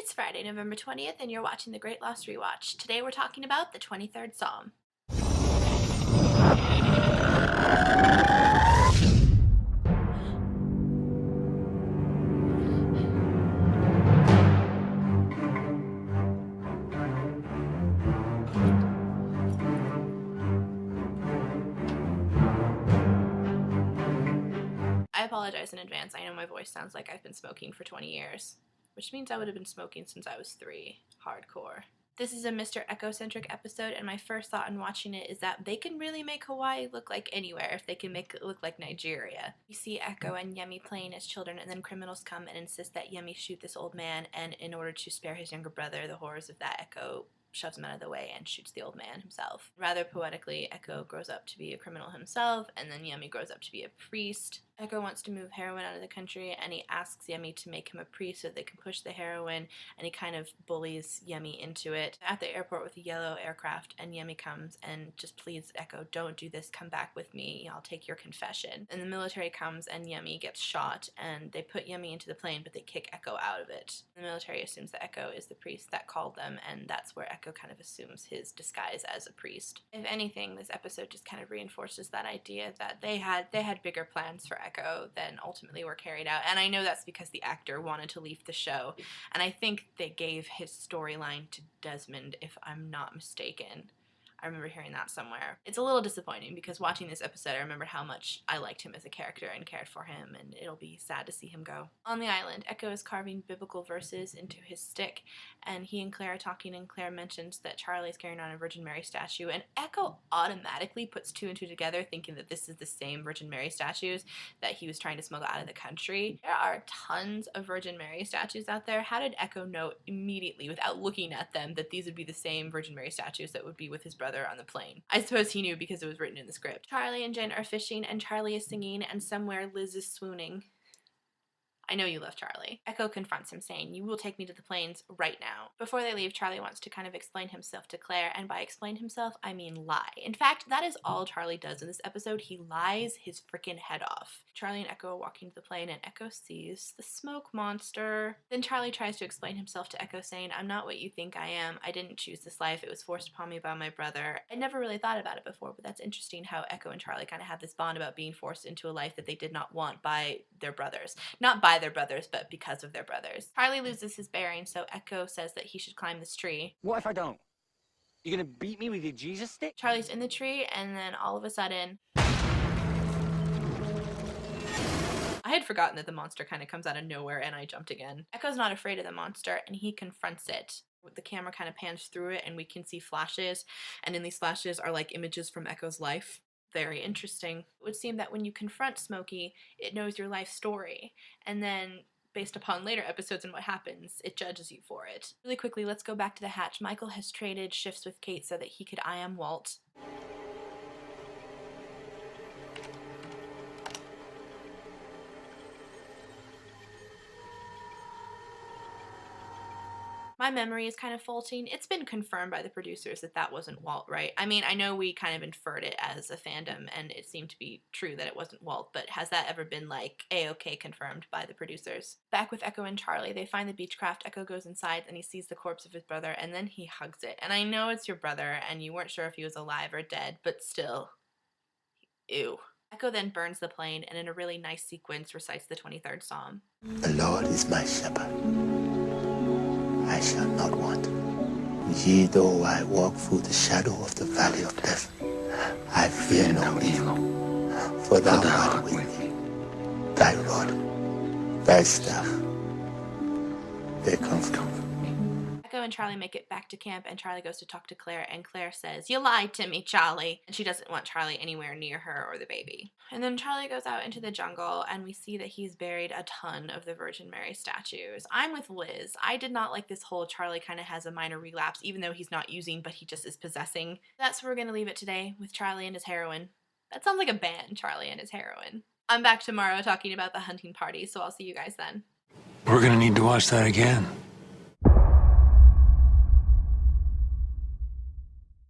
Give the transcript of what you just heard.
It's Friday, November 20th, and you're watching The Great Lost Rewatch. Today we're talking about the 23rd Psalm. I apologize in advance. I know my voice sounds like I've been smoking for 20 years, which means I would have been smoking since I was 3. Hardcore. This is a Mr. Echo-centric episode, and my first thought in watching it is that they can really make Hawaii look like anywhere if they can make it look like Nigeria. We see Echo and Yemi playing as children, and then criminals come and insist that Yemi shoot this old man, and in order to spare his younger brother the horrors of that, Echo shoves him out of the way and shoots the old man himself. Rather poetically, Echo grows up to be a criminal himself, and then Yemi grows up to be a priest. Echo wants to move heroin out of the country, and he asks Yemi to make him a priest so they can push the heroin, and he kind of bullies Yemi into it. At the airport with a yellow aircraft, and Yemi comes and just pleads Echo, don't do this, come back with me, I'll take your confession. And the military comes, and Yemi gets shot, and they put Yemi into the plane, but they kick Echo out of it. The military assumes that Echo is the priest that called them, and that's where Echo kind of assumes his disguise as a priest. If anything, this episode just kind of reinforces that idea that they had bigger plans for Echo than ultimately were carried out, and I know that's because the actor wanted to leave the show, and I think they gave his storyline to Desmond, if I'm not mistaken. I remember hearing that somewhere. It's a little disappointing because watching this episode I remembered how much I liked him as a character and cared for him, and it'll be sad to see him go. On the island, Echo is carving biblical verses into his stick, and he and Claire are talking, and Claire mentions that Charlie is carrying on a Virgin Mary statue, and Echo automatically puts 2 and 2 together thinking that this is the same Virgin Mary statues that he was trying to smuggle out of the country. There are tons of Virgin Mary statues out there. How did Echo know immediately without looking at them that these would be the same Virgin Mary statues that would be with his brother on the plane? I suppose he knew because it was written in the script. Charlie and Jen are fishing, and Charlie is singing, and somewhere Liz is swooning. I know you love Charlie. Echo confronts him, saying, you will take me to the plains right now. Before they leave, Charlie wants to kind of explain himself to Claire, and by explain himself, I mean lie. In fact, that is all Charlie does in this episode. He lies his freaking head off. Charlie and Echo are walking to the plane, and Echo sees the smoke monster. Then Charlie tries to explain himself to Echo, saying, I'm not what you think I am. I didn't choose this life. It was forced upon me by my brother. I never really thought about it before, but that's interesting how Echo and Charlie kind of have this bond about being forced into a life that they did not want by their brothers. Not by their brothers, but because of their brothers. Charlie loses his bearings, so Echo says that he should climb this tree. What if I don't? You gonna beat me with your Jesus stick? Charlie's in the tree, and then all of a sudden, I had forgotten that the monster kind of comes out of nowhere, and I jumped again. Echo's not afraid of the monster, and he confronts it. The camera kind of pans through it, and we can see flashes, and in these flashes are like images from Echo's life. Very interesting. It would seem that when you confront Smokey, it knows your life story, and then based upon later episodes and what happens, it judges you for it. Really quickly, let's go back to the hatch. Michael has traded shifts with Kate so that he could I am Walt. My memory is kind of faulting. It's been confirmed by the producers that that wasn't Walt, right? I mean, I know we kind of inferred it as a fandom, and it seemed to be true that it wasn't Walt, but has that ever been, like, A-okay confirmed by the producers? Back with Echo and Charlie, they find the Beechcraft. Echo goes inside, and he sees the corpse of his brother, and then he hugs it. And I know it's your brother, and you weren't sure if he was alive or dead, but still, ew. Echo then burns the plane, and in a really nice sequence recites the 23rd Psalm. The Lord is my shepherd. I shall not want. Yea, though I walk through the shadow of the valley of death, I fear no evil, for thou art with me. Thy rod, thy staff, they comfort me. Echo and Charlie make it back to camp, and Charlie goes to talk to Claire, and Claire says, you lied to me, Charlie. And she doesn't want Charlie anywhere near her or the baby. And then Charlie goes out into the jungle, and we see that he's buried a ton of the Virgin Mary statues. I'm with Liz. I did not like this whole Charlie kind of has a minor relapse, even though he's not using, but he just is possessing. That's where we're going to leave it today, with Charlie and his heroin. That sounds like a band, Charlie and his heroin. I'm back tomorrow talking about the hunting party, so I'll see you guys then. We're gonna need to watch that again.